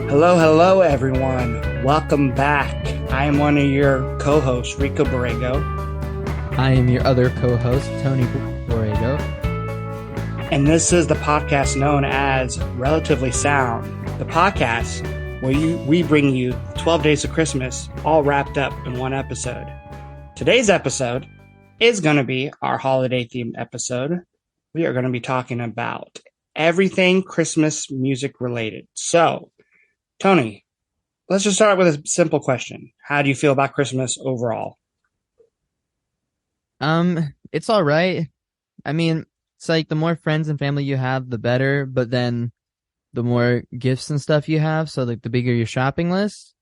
Hello, hello, everyone. Welcome back. I am one of your co-hosts, Rico Borrego, I am your other co-host, Tony Borrego. and this is the podcast known as Relatively Sound, the podcast where we bring you 12 Days of Christmas all wrapped up in one episode. Today's episode is going to be our holiday-themed episode. We are going to be talking about everything Christmas music related. So, Tony, let's just start with a simple question. How do you feel about Christmas overall? It's all right. I mean, it's like the more friends and family you have, the better, but then the more gifts and stuff you have, so like the bigger your shopping list.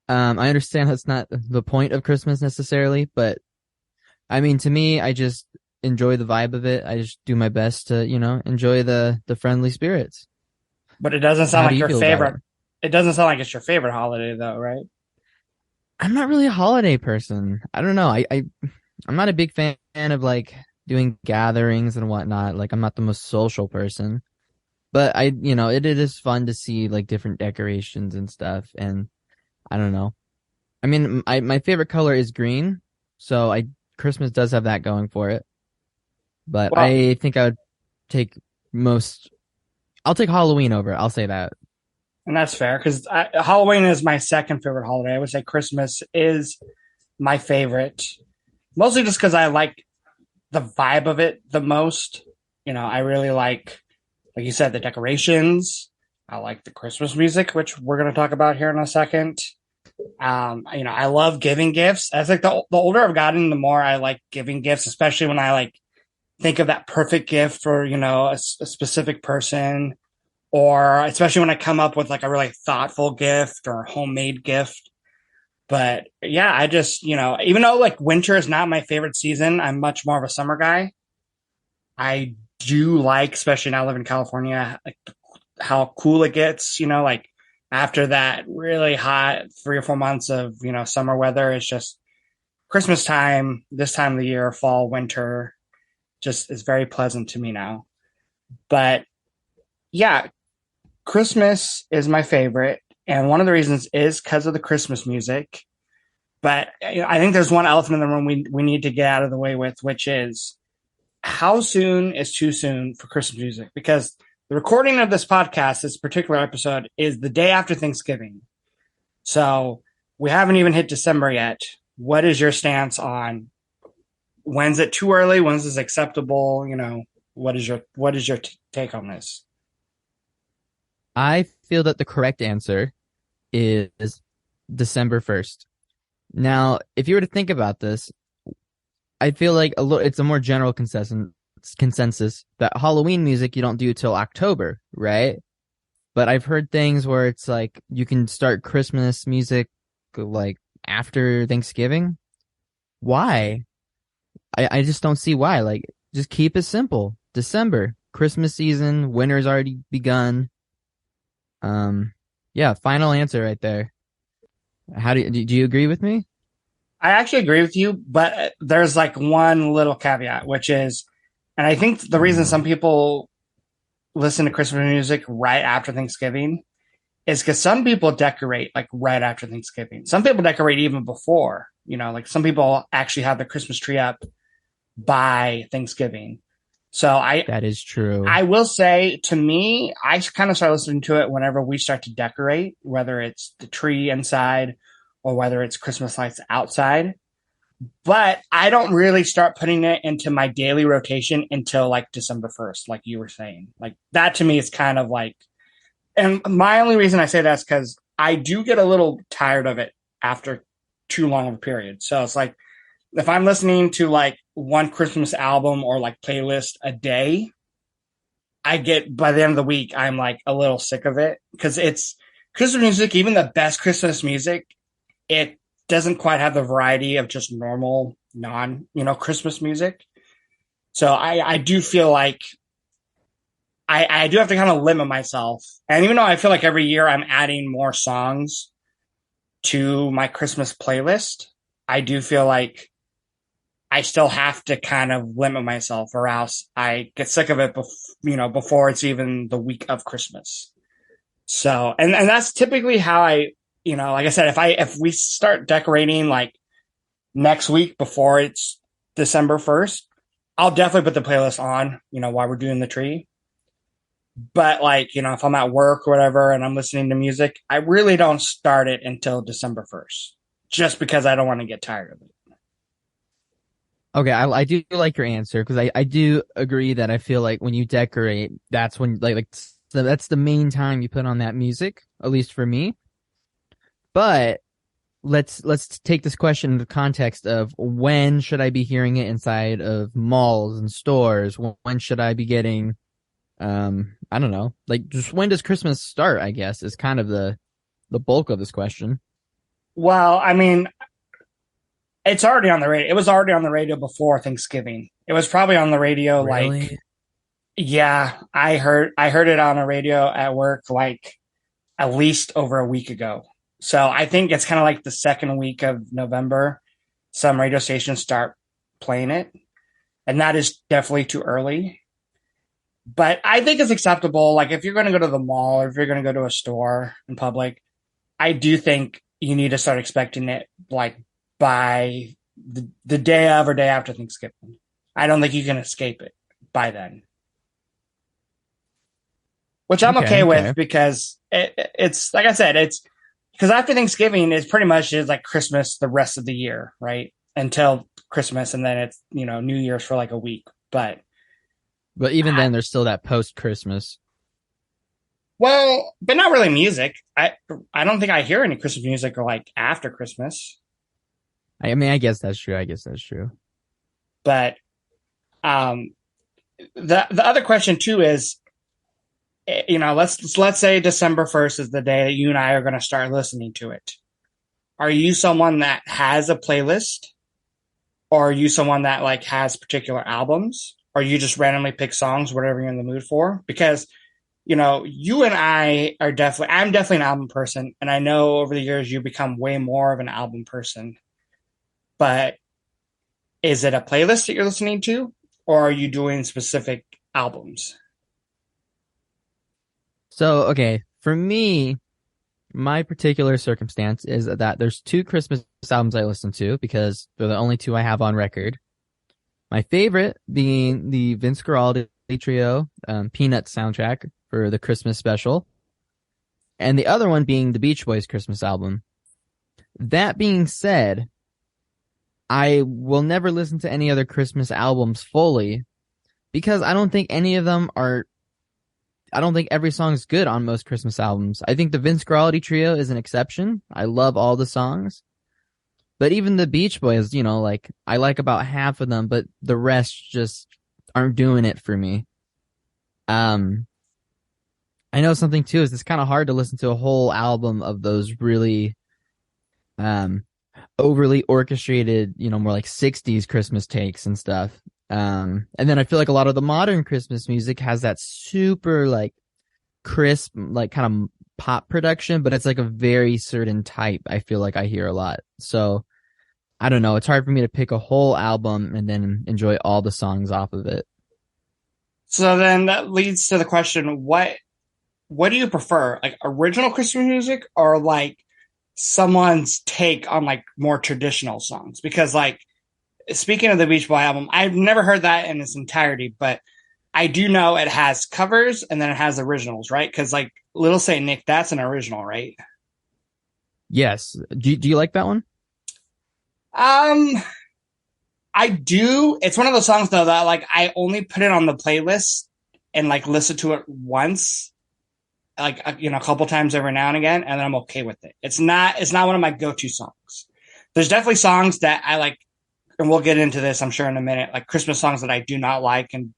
I understand that's not the point of Christmas necessarily, but I mean, to me, I just enjoy the vibe of it. I just do my best to, enjoy the friendly spirits. But it doesn't sound How do like you your feel about favorite. it? It doesn't sound like it's your favorite holiday, though, right? I'm not really a holiday person. I don't know. I'm not a big fan of like doing gatherings and whatnot. Like I'm not the most social person, but it is fun to see like different decorations and stuff. And I don't know. I mean, my favorite color is green, so Christmas does have that going for it. But Well, I think I would take most. I'll take Halloween over it. I'll say that. and that's fair because Halloween is my second favorite holiday. I would say Christmas is my favorite, mostly just because I like the vibe of it the most. I really like you said, the decorations. I like the Christmas music, which we're going to talk about here in a second. I love giving gifts. As like the older I've gotten, the more I like giving gifts, especially when I like think of that perfect gift for, a specific person, or especially when I come up with like a really thoughtful gift or homemade gift. But yeah, I just, even though like winter is not my favorite season, I'm much more of a summer guy. I do like, especially now I live in California, like how cool it gets, like after that really hot 3 or 4 months of, summer weather. It's just Christmas time, this time of the year, fall, winter, just is very pleasant to me now. But yeah, Christmas is my favorite. And one of the reasons is because of the Christmas music. But I think there's one elephant in the room we need to get out of the way with, which is how soon is too soon for Christmas music? Because the recording of this podcast, this particular episode, is the day after Thanksgiving. So we haven't even hit December yet. What is your stance on when's it too early? When's this acceptable? What is your take on this? I feel that the correct answer is December 1st. Now, if you were to think about this, I feel like it's a more general consensus that Halloween music you don't do till October, right? But I've heard things where it's like you can start Christmas music like after Thanksgiving. Why? I just don't see why. Like, just keep it simple. December, Christmas season, winter's already begun. Yeah, final answer right there. How do you agree with me? I actually agree with you, but there's like one little caveat, which is, and I think the reason some people listen to Christmas music right after Thanksgiving is because some people decorate like right after Thanksgiving. Some people decorate even before, like some people actually have the Christmas tree up by Thanksgiving. So That is true. I will say, to me, I kind of start listening to it whenever we start to decorate, whether it's the tree inside or whether it's Christmas lights outside. But I don't really start putting it into my daily rotation until like December 1st, like you were saying. Like that to me is kind of like, and my only reason I say that is because I do get a little tired of it after too long of a period. So it's like, if I'm listening to like one Christmas album or like playlist a day, I get by the end of the week, I'm like a little sick of it because it's Christmas music, even the best Christmas music, it doesn't quite have the variety of just normal Christmas music. So I do feel like I do have to kind of limit myself. And even though I feel like every year I'm adding more songs to my Christmas playlist, I do feel like I still have to kind of limit myself or else I get sick of it, before it's even the week of Christmas. So, and that's typically how I, like I said, if we start decorating like next week before it's December 1st, I'll definitely put the playlist on, while we're doing the tree. But like, if I'm at work or whatever and I'm listening to music, I really don't start it until December 1st, just because I don't want to get tired of it. Okay, I do like your answer because I do agree that I feel like when you decorate, that's when that's the main time you put on that music, at least for me. But let's take this question into context of when should I be hearing it inside of malls and stores? When should I be getting I don't know, like just when does Christmas start, I guess, is kind of the bulk of this question. Well, I mean, it's already on the radio. It was already on the radio before Thanksgiving. It was probably on the radio like, Really? yeah, I heard it on the radio at work like at least over a week ago. So I think it's kind of like the second week of November. Some radio stations start playing it, and that is definitely too early. But I think it's acceptable. Like if you're going to go to the mall or if you're going to go to a store in public, I do think you need to start expecting it like by the day of or day after Thanksgiving. I don't think you can escape it by then, which I'm Okay, okay with okay. because it's like I said, it's because after Thanksgiving is pretty much is like Christmas the rest of the year, right? Until Christmas, and then it's New Year's for like a week. But But even I, then, there's still that post Christmas. well, but not really music. I don't think I hear any Christmas music or like after Christmas. I mean, I guess that's true. I guess that's true. But um, the other question too is, let's say December 1st is the day that you and I are going to start listening to it. Are you someone that has a playlist, or are you someone that like has particular albums, or you just randomly pick songs, whatever you're in the mood for? Because you and I'm definitely an album person, and I know over the years you've become way more of an album person. But is it a playlist that you're listening to, or are you doing specific albums? So, okay, for me, my particular circumstance is that there's two Christmas albums I listen to because they're the only two I have on record. My favorite being the Vince Guaraldi Trio Peanuts soundtrack for the Christmas special, and the other one being the Beach Boys Christmas album. That being said, I will never listen to any other Christmas albums fully because I don't think any of them are. I don't think every song is good on most Christmas albums. I think the Vince Guaraldi Trio is an exception. I love all the songs. But even the Beach Boys, like I like about half of them, but the rest just aren't doing it for me. Um, I know something too is it's kind of hard to listen to a whole album of those really um overly orchestrated, more like 60s Christmas takes and stuff. And then I feel like a lot of the modern Christmas music has that super like crisp, like kind of pop production, but it's like a very certain type. I feel like I hear a lot. So I don't know. It's hard for me to pick a whole album and then enjoy all the songs off of it. So then that leads to the question: what do you prefer, like original Christmas music or like someone's take on like more traditional songs? Because like speaking of the Beach Boy album, I've never heard that in its entirety, but I do know it has covers and then it has originals, right? Because like Little Saint Nick, that's an original, right? Yes. Do you like that one? Um, I do. It's one of those songs though that like I only put it on the playlist and like listen to it once, like a couple times every now and again, and then I'm okay with it. It's not one of my go-to songs. There's definitely songs that I like, and we'll get into this, I'm sure, in a minute, like Christmas songs that I do not like and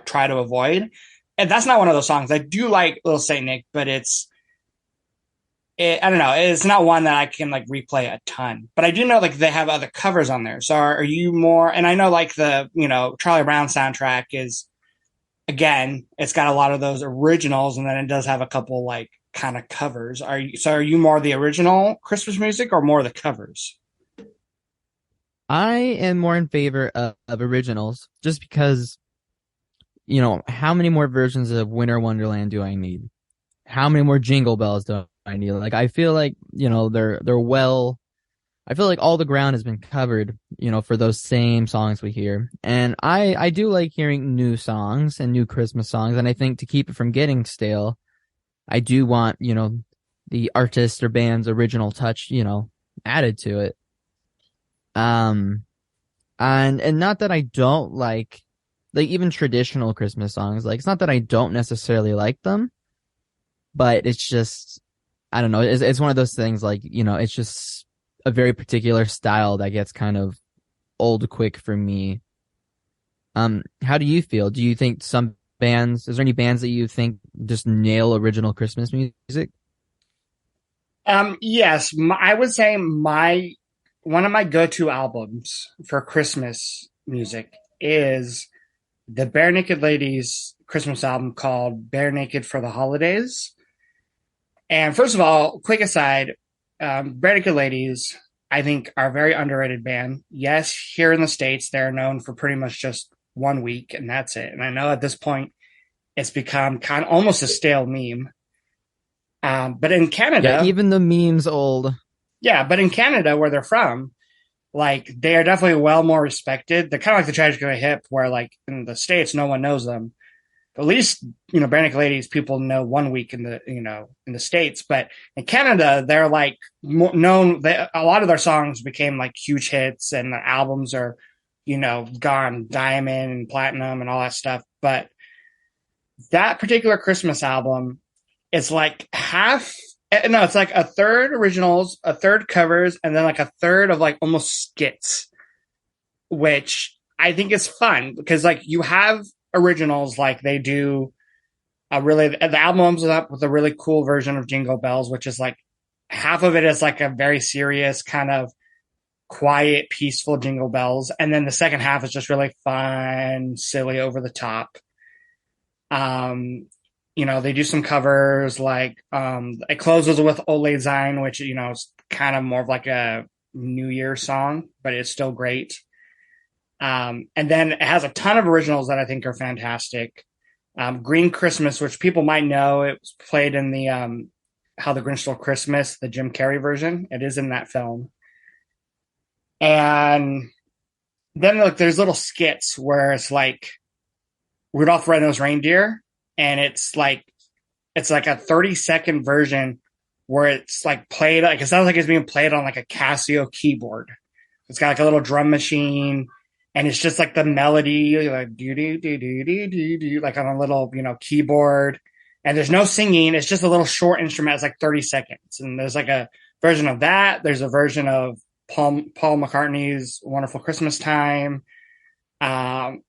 try to avoid. And that's not one of those songs. I do like Little Saint Nick, but I don't know. It's not one that I can like replay a ton. But I do know like they have other covers on there. So are you more? And I know like the Charlie Brown soundtrack is, again, it's got a lot of those originals, and then it does have a couple like kind of covers. Are you more the original Christmas music or more the covers? I am more in favor of originals just because, how many more versions of Winter Wonderland do I need? how many more jingle bells do I need? Like I feel like, they're well I feel like all the ground has been covered, for those same songs we hear. And I do like hearing new songs and new Christmas songs, and I think to keep it from getting stale, I do want, the artist or band's original touch, added to it. Um and not that I don't like even traditional Christmas songs. Like it's not that I don't necessarily like them, but it's just I don't know. It's one of those things like, it's just a very particular style that gets kind of old quick for me. How do you feel? Do you think is there any bands that you think just nail original Christmas music? Yes, I would say my one of my go-to albums for Christmas music is the Bare Naked Ladies Christmas album called Bare Naked for the Holidays. And first of all, quick aside, Bare Naked Ladies, I think, are a very underrated band. Yes, here in the States, they're known for pretty much just 1 week, and that's it. And I know at this point, it's become kind of almost a stale meme. But in Yeah, Canada, even the meme's old. yeah, but in Canada, where they're from, like they are definitely well more respected. They're kind of like the Tragic Hip, where like in the States, no one knows them. At least, Bare Naked Ladies, people know 1 week in the States, but in Canada, they're like known. A lot of their songs became like huge hits, and the albums are, gone diamond and platinum and all that stuff. But that particular Christmas album is like half. No, it's like a third originals, a third covers, and then like a third of like almost skits, which I think is fun because like you have originals, like they do the album opens up with a really cool version of Jingle Bells, which is like half of it is like a very serious kind of quiet, peaceful Jingle Bells, and then the second half is just really fun, silly, over the top. They do some covers like it closes with Old Lang Syne, which is kind of more of like a New Year song, but it's still great. And then it has a ton of originals that I think are fantastic. Green Christmas, which people might know, it was played in the How the Grinch Stole Christmas, the Jim Carrey version. It is in that film. And then like there's little skits where it's like Rudolph the Red-Nosed Reindeer, and it's like a 30-second version where it's like played, like it sounds like it's being played on like a Casio keyboard. It's got like a little drum machine, and it's just like the melody, like do do do do do do do, like on a little keyboard. And there's no singing; it's just a little short instrument. It's like 30 seconds, and there's like a version of that. There's a version of Paul McCartney's "Wonderful Christmas Time."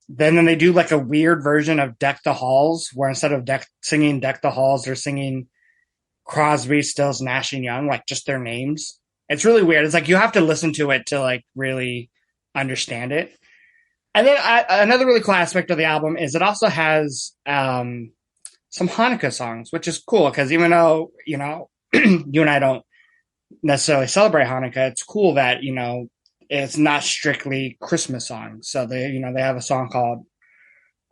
Then they do like a weird version of Deck the Halls, where instead of singing Deck the Halls, they're singing Crosby, Stills, Nash and Young, like just their names. It's really weird. It's like you have to listen to it to like really understand it. And then another really cool aspect of the album is it also has some Hanukkah songs, which is cool because even though, you and I don't necessarily celebrate Hanukkah, it's cool that, it's not strictly Christmas songs. So they have a song called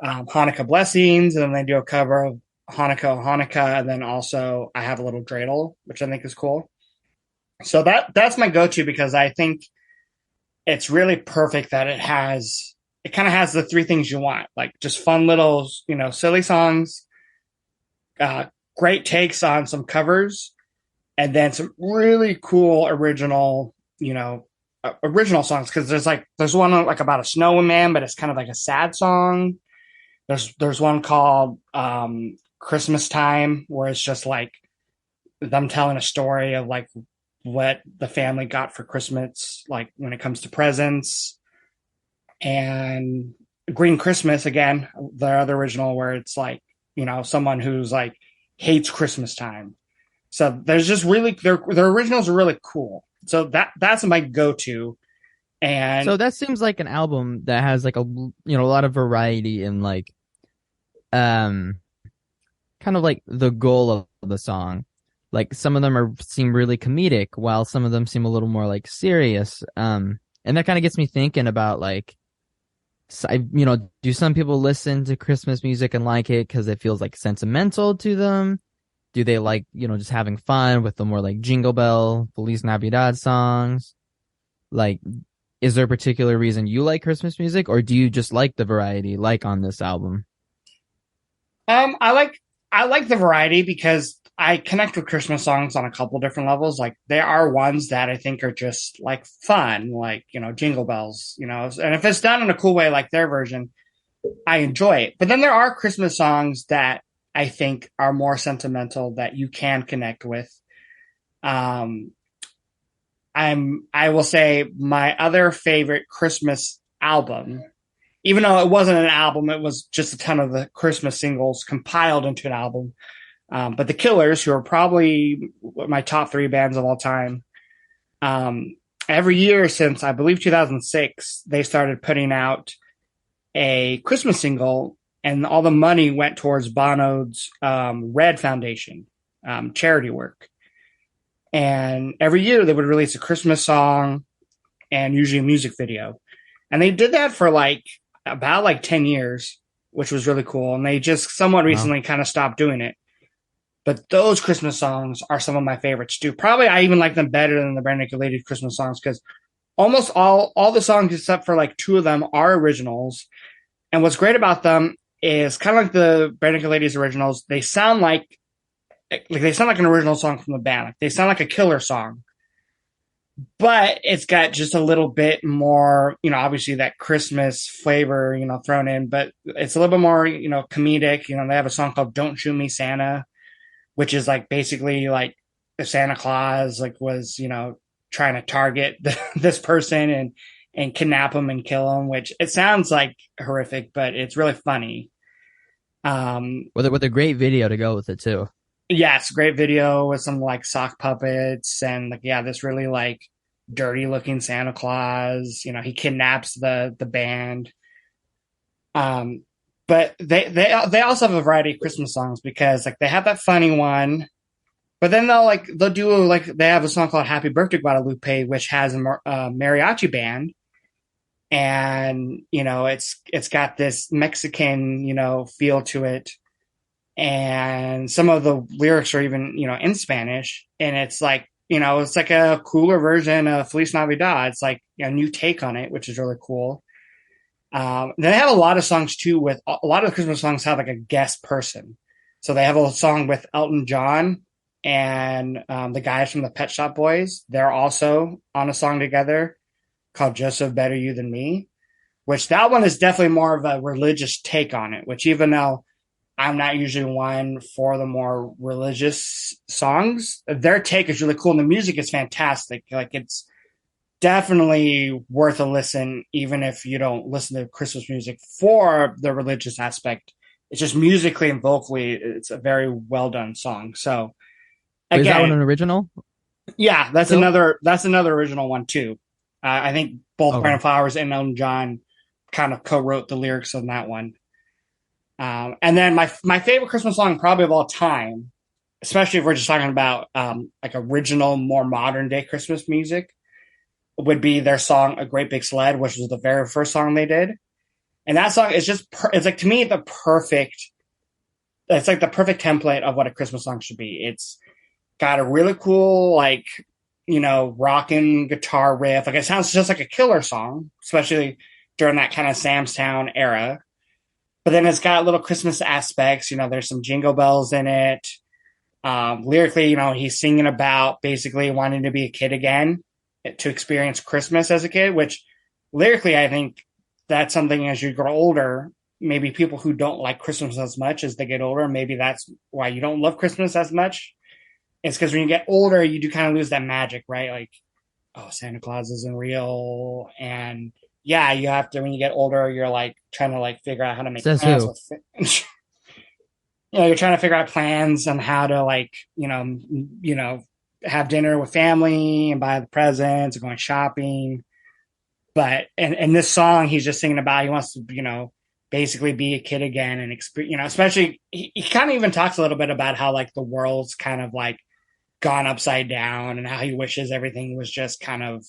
Hanukkah Blessings, and then they do a cover of Hanukkah, Hanukkah, and then also I Have a Little Dreidel, which I think is cool. So that's my go-to because I think it's really perfect that it kind of has the three things you want, like just fun little, silly songs, great takes on some covers, and then some really cool original songs. Because there's one like about a snowman, but it's kind of like a sad song. There's one called Christmas Time, where it's just like them telling a story of like what the family got for Christmas, like when it comes to presents. And Green Christmas, again, the other original, where it's like, someone who's like hates Christmas time. So there's just really their originals are really cool. So that's my go-to. And so that seems like an album that has like a lot of variety in like kind of like the goal of the song. Like some of them seem really comedic, while some of them seem a little more like serious. And that kind of gets me thinking about like, do some people listen to Christmas music and like it because it feels like sentimental to them? Do they like, just having fun with the more like Jingle Bell, Feliz Navidad songs? Like, is there a particular reason you like Christmas music, or do you just like the variety, like on this album? Um, I like I like the variety because I connect with Christmas songs on a couple different levels. Like there are ones that I think are just like fun, like Jingle Bells, and if it's done in a cool way, like their version, I enjoy it. But then there are Christmas songs that I think are more sentimental that you can connect with. Um, I will say my other favorite Christmas album, even though it wasn't an album, it was just a ton of the Christmas singles compiled into an album. But the Killers, who are probably my top three bands of all time, every year since I believe 2006, they started putting out a Christmas single, and all the money went towards Bono's Red Foundation charity work. And every year they would release a Christmas song and usually a music video. And they did that for like about like 10 years, which was really cool. And they just somewhat Wow. recently kind of stopped doing it. But those Christmas songs are some of my favorites too. Probably I even like them better than the Brand New Lady Christmas songs because almost all the songs except for like two of them are originals. And what's great about them is kind of like the Brand New Ladies originals. They sound like an original song from the band. Like they sound like a Killer song, but it's got just a little bit more, obviously that Christmas flavor, thrown in, but it's a little bit more, comedic. They have a song called Don't Shoot Me Santa, which is like basically like if Santa Claus like was, trying to target this person and kidnap him and kill him, which it sounds like horrific, but it's really funny. With a great video to go with it too. Yeah, it's a great video with some like sock puppets and like yeah, this really like dirty looking Santa Claus. He kidnaps the band. Um, but they also have a variety of Christmas songs because like they have that funny one, but then they'll do like they have a song called Happy Birthday Guadalupe, which has a mariachi band, and it's got this Mexican feel to it, and some of the lyrics are even in Spanish, and it's like a cooler version of Feliz Navidad. It's like a new take on it, which is really cool. They have a lot of songs too. With a lot of the Christmas songs have like a guest person, so they have a song with Elton John and the guys from the Pet Shop Boys. They're also on a song together called "Joseph Better You Than Me," which that one is definitely more of a religious take on it. Which even though I'm not usually one for the more religious songs, their take is really cool, and the music is fantastic. Like it's definitely worth a listen, even if you don't listen to Christmas music for the religious aspect. It's just musically and vocally, it's a very well done song. So Wait, is that one again, an original yeah, still? that's another original one too. I think both Okay. Brandon Flowers and Elton John kind of co-wrote the lyrics on that one. And then my favorite Christmas song probably of all time, especially if we're just talking about like original, more modern day Christmas music, would be their song "A Great Big Sled," which was the very first song they did. And that song is just it's like to me the perfect. It's like the perfect template of what a Christmas song should be. It's got a really cool like rocking guitar riff. Like it sounds just like a Killer song, especially during that kind of Sam's Town era. But then it's got little Christmas aspects. There's some jingle bells in it. Lyrically, he's singing about basically wanting to be a kid again, to experience Christmas as a kid, which lyrically, I think that's something as you grow older, maybe people who don't like Christmas as much as they get older, maybe that's why you don't love Christmas as much. It's because when you get older, you do kind of lose that magic, right? Like, oh, Santa Claus isn't real. And yeah, you have to, when you get older, you're like trying to like figure out how to make Says plans who? with, you're trying to figure out plans on how to like, have dinner with family and buy the presents and going shopping. But in this song, he's just singing about he wants to, basically be a kid again and experience, especially he kind of even talks a little bit about how like the world's kind of like gone upside down and how he wishes everything was just kind of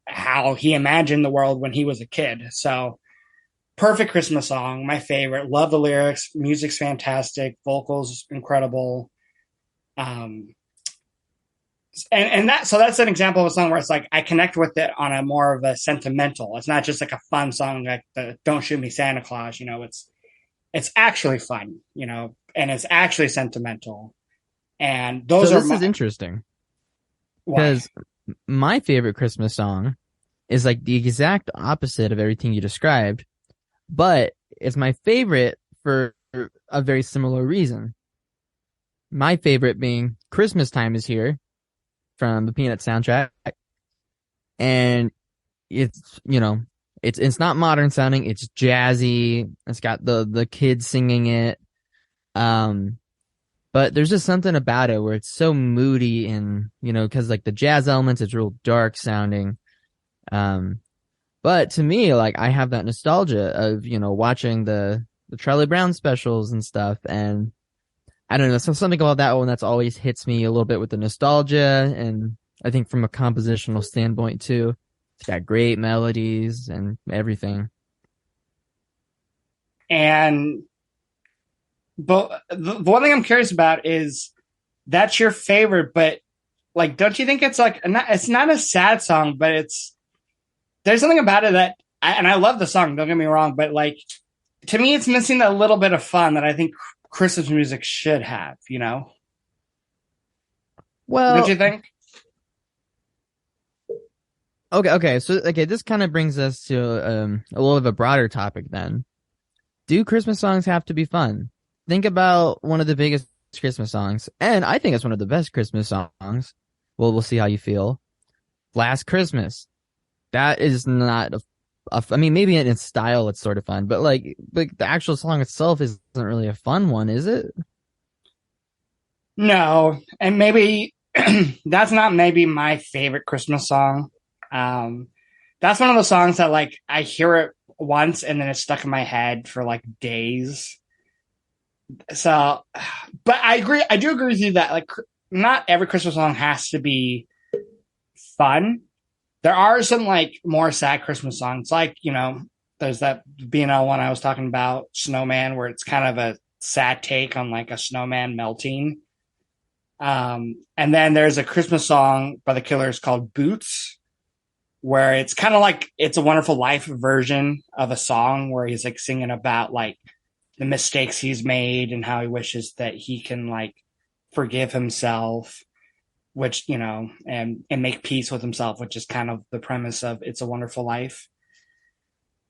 how he imagined the world when he was a kid. So perfect Christmas song, my favorite. Love the lyrics, music's fantastic, vocals incredible. Um, and that so that's an example of a song where it's like I connect with it on a more of a sentimental. It's not just like a fun song like the "Don't Shoot Me, Santa Claus." It's actually fun, and it's actually sentimental. And So those are this is my interesting why. because my favorite Christmas song is like the exact opposite of everything you described, but it's my favorite for a very similar reason. My favorite being Christmas Time is Here from the Peanut soundtrack. And it's, it's not modern sounding, it's jazzy. It's got the kids singing it. Um, but there's just something about it where it's so moody and, because like the jazz elements, it's real dark sounding. Um, but to me, like I have that nostalgia of, watching the Charlie Brown specials and stuff. And I don't know, so something about that one that's always hits me a little bit with the nostalgia. And I think from a compositional standpoint too, it's got great melodies and everything. And but the one thing I'm curious about is that's your favorite, but like, don't you think it's like it's not a sad song, but there's something about it and I love the song. Don't get me wrong, but like to me, it's missing a little bit of fun that I think Christmas music should have. Don't you Well, think? okay. So, okay, this kind of brings us to a little of a broader topic then. Do Christmas songs have to be fun? Think about one of the biggest Christmas songs, and I think it's one of the best Christmas songs. Well, we'll see how you feel. Last Christmas. That is not I mean, maybe in its style it's sort of fun, but like the actual song itself isn't really a fun one, is it? No, and maybe that's not maybe my favorite Christmas song. Um, that's one of the songs that like I hear it once and then it's stuck in my head for like days. So, but I agree. I do agree with you that like not every Christmas song has to be fun. There are some like more sad Christmas songs, like there's that BNL one I was talking about, Snowman, where it's kind of a sad take on like a snowman melting. And then there's a Christmas song by the Killers called Boots, where it's kind of like It's a Wonderful Life version of a song where he's like singing about like the mistakes he's made and how he wishes that he can like forgive himself, which, and make peace with himself, which is kind of the premise of It's a Wonderful Life.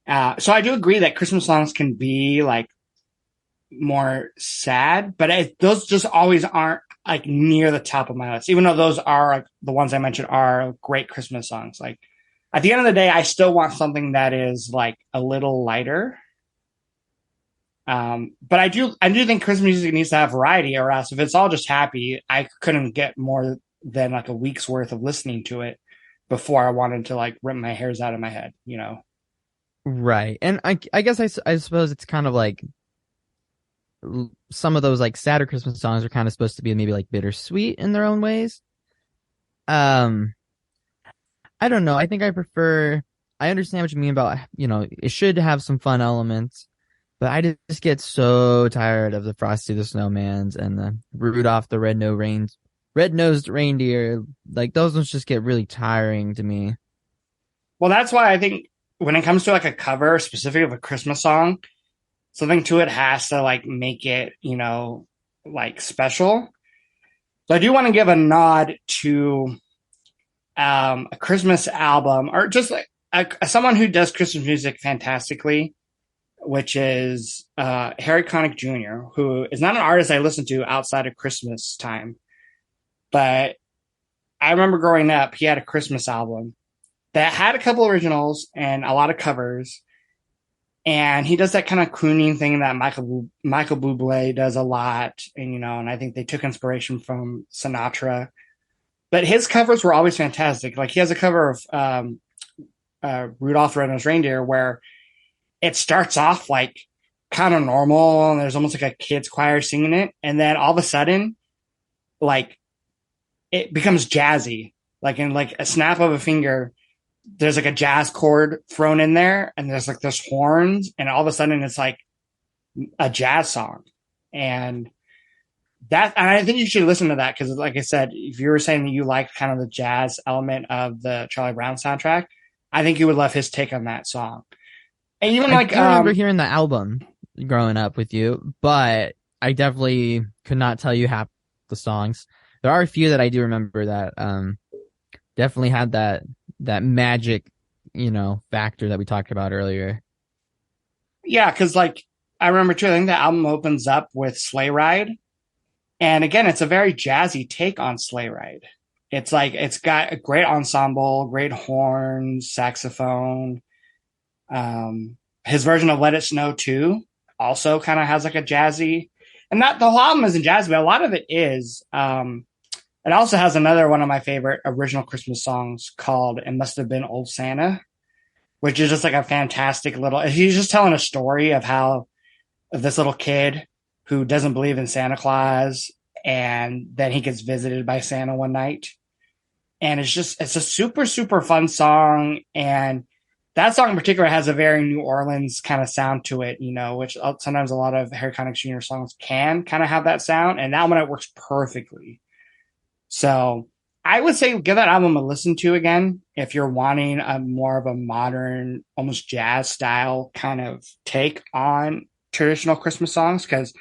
So I do agree that Christmas songs can be like more sad, but those just always aren't like near the top of my list, even though those are like the ones I mentioned are great Christmas songs. Like at the end of the day, I still want something that is like a little lighter. But I do think Christmas music needs to have variety, or else if it's all just happy, I couldn't get more than like a week's worth of listening to it before I wanted to like rip my hairs out of my head. Right. And I guess I suppose it's kind of like some of those like sadder Christmas songs are kind of supposed to be maybe like bittersweet in their own ways. Um, I don't know. I think I understand what you mean about, it should have some fun elements, but I just get so tired of the Frosty the Snowmans and the Rudolph the Red-Nosed Reindeer. Like those ones just get really tiring to me. Well, that's why I think when it comes to like a cover specific of a Christmas song, something to it has to like make it, like special. So I do want to give a nod to a Christmas album, or just like someone who does Christmas music fantastically, which is Harry Connick Jr., who is not an artist I listen to outside of Christmas time. But I remember growing up, he had a Christmas album that had a couple originals and a lot of covers. And he does that kind of crooning thing that Michael Bublé does a lot. And I think they took inspiration from Sinatra. But his covers were always fantastic. Like he has a cover of Rudolph the Red-Nosed Reindeer where it starts off like kind of normal and there's almost like a kids choir singing it. And then all of a sudden, like it becomes jazzy, like in like a snap of a finger. There's like a jazz chord thrown in there and there's horns and all of a sudden it's like a jazz song. And That, and I think you should listen to that because, like I said, if you were saying that you liked kind of the jazz element of the Charlie Brown soundtrack, I think you would love his take on that song. And even I like, do remember hearing the album growing up with you, but I definitely could not tell you half the songs. There are a few that I do remember that definitely had that magic, factor that we talked about earlier. yeah, because like I remember too, I think the album opens up with Sleigh Ride, and again, it's a very jazzy take on Sleigh Ride. It's like it's got a great ensemble, great horns, saxophone. His version of Let It Snow too also kind of has like a jazzy, and not the whole album isn't jazzy, but a lot of it is. It also has another one of my favorite original Christmas songs called "It Must Have Been Old Santa," which is just like a fantastic little. He's just telling a story of how of this little kid who doesn't believe in Santa Claus, and then he gets visited by Santa one night, and it's a super super fun song, and that song in particular has a very New Orleans kind of sound to it, which sometimes a lot of Harry Connick Jr. songs can kind of have that sound, and that one it works perfectly. So I would say give that album a listen to again if you're wanting a more of a modern, almost jazz style kind of take on traditional Christmas songs, because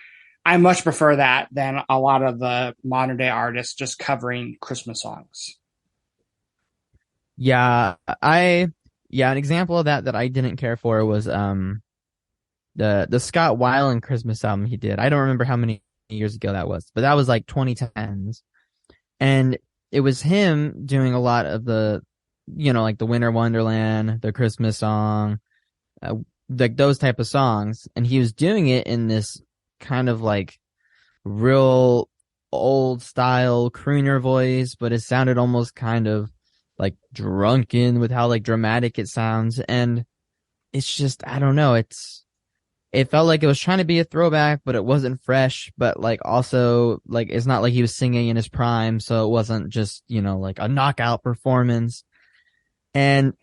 I much prefer that than a lot of the modern day artists just covering Christmas songs. Yeah, an example of that I didn't care for was the Scott Weiland Christmas album he did. I don't remember how many years ago that was, but that was like 2010s. And it was him doing a lot of the, like the Winter Wonderland, the Christmas song, like those type of songs. And he was doing it in this kind of like real old style crooner voice, but it sounded almost kind of like drunken with how like dramatic it sounds. And it's just, I don't know. It felt like it was trying to be a throwback, but it wasn't fresh. But like also like it's not like he was singing in his prime, so it wasn't just like a knockout performance. And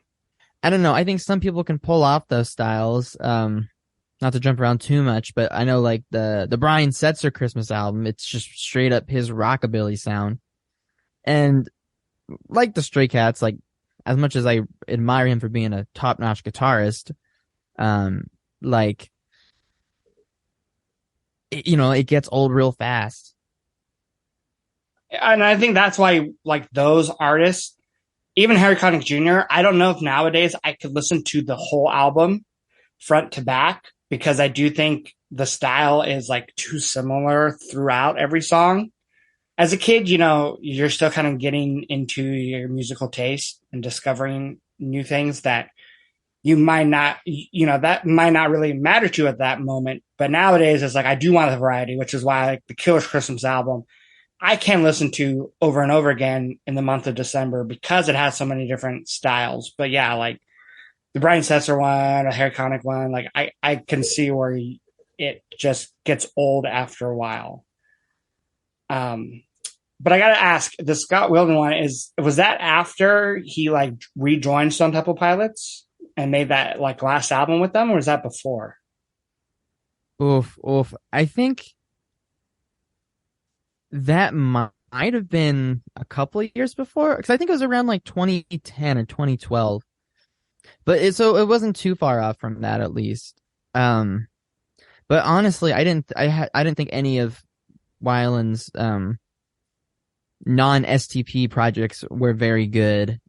I don't know. I think some people can pull off those styles. Not to jump around too much, but I know like the Brian Setzer Christmas album, it's just straight up his rockabilly sound. And like the Stray Cats, like as much as I admire him for being a top notch guitarist, like it gets old real fast. And I think that's why, like, those artists, even Harry Connick Jr., I don't know if nowadays I could listen to the whole album front to back, because I do think the style is like too similar throughout every song. As a kid, you're still kind of getting into your musical taste and discovering new things that you might not, that might not really matter to you at that moment. But nowadays, it's like I do want the variety, which is why like the Killer's Christmas album I can listen to over and over again in the month of December because it has so many different styles. But yeah, like the Brian Setzer one, a Harry Connick one, like I can see where it just gets old after a while. Um, but I gotta ask, the Scott Wilden one was that after he like rejoined Stone Temple Pilots and made that like last album with them, or was that before? Oof, oof. I think that might have been a couple of years before, because I think it was around like 2010 or 2012. But so it wasn't too far off from that, at least. But honestly, I didn't think any of Weiland's non-STP projects were very good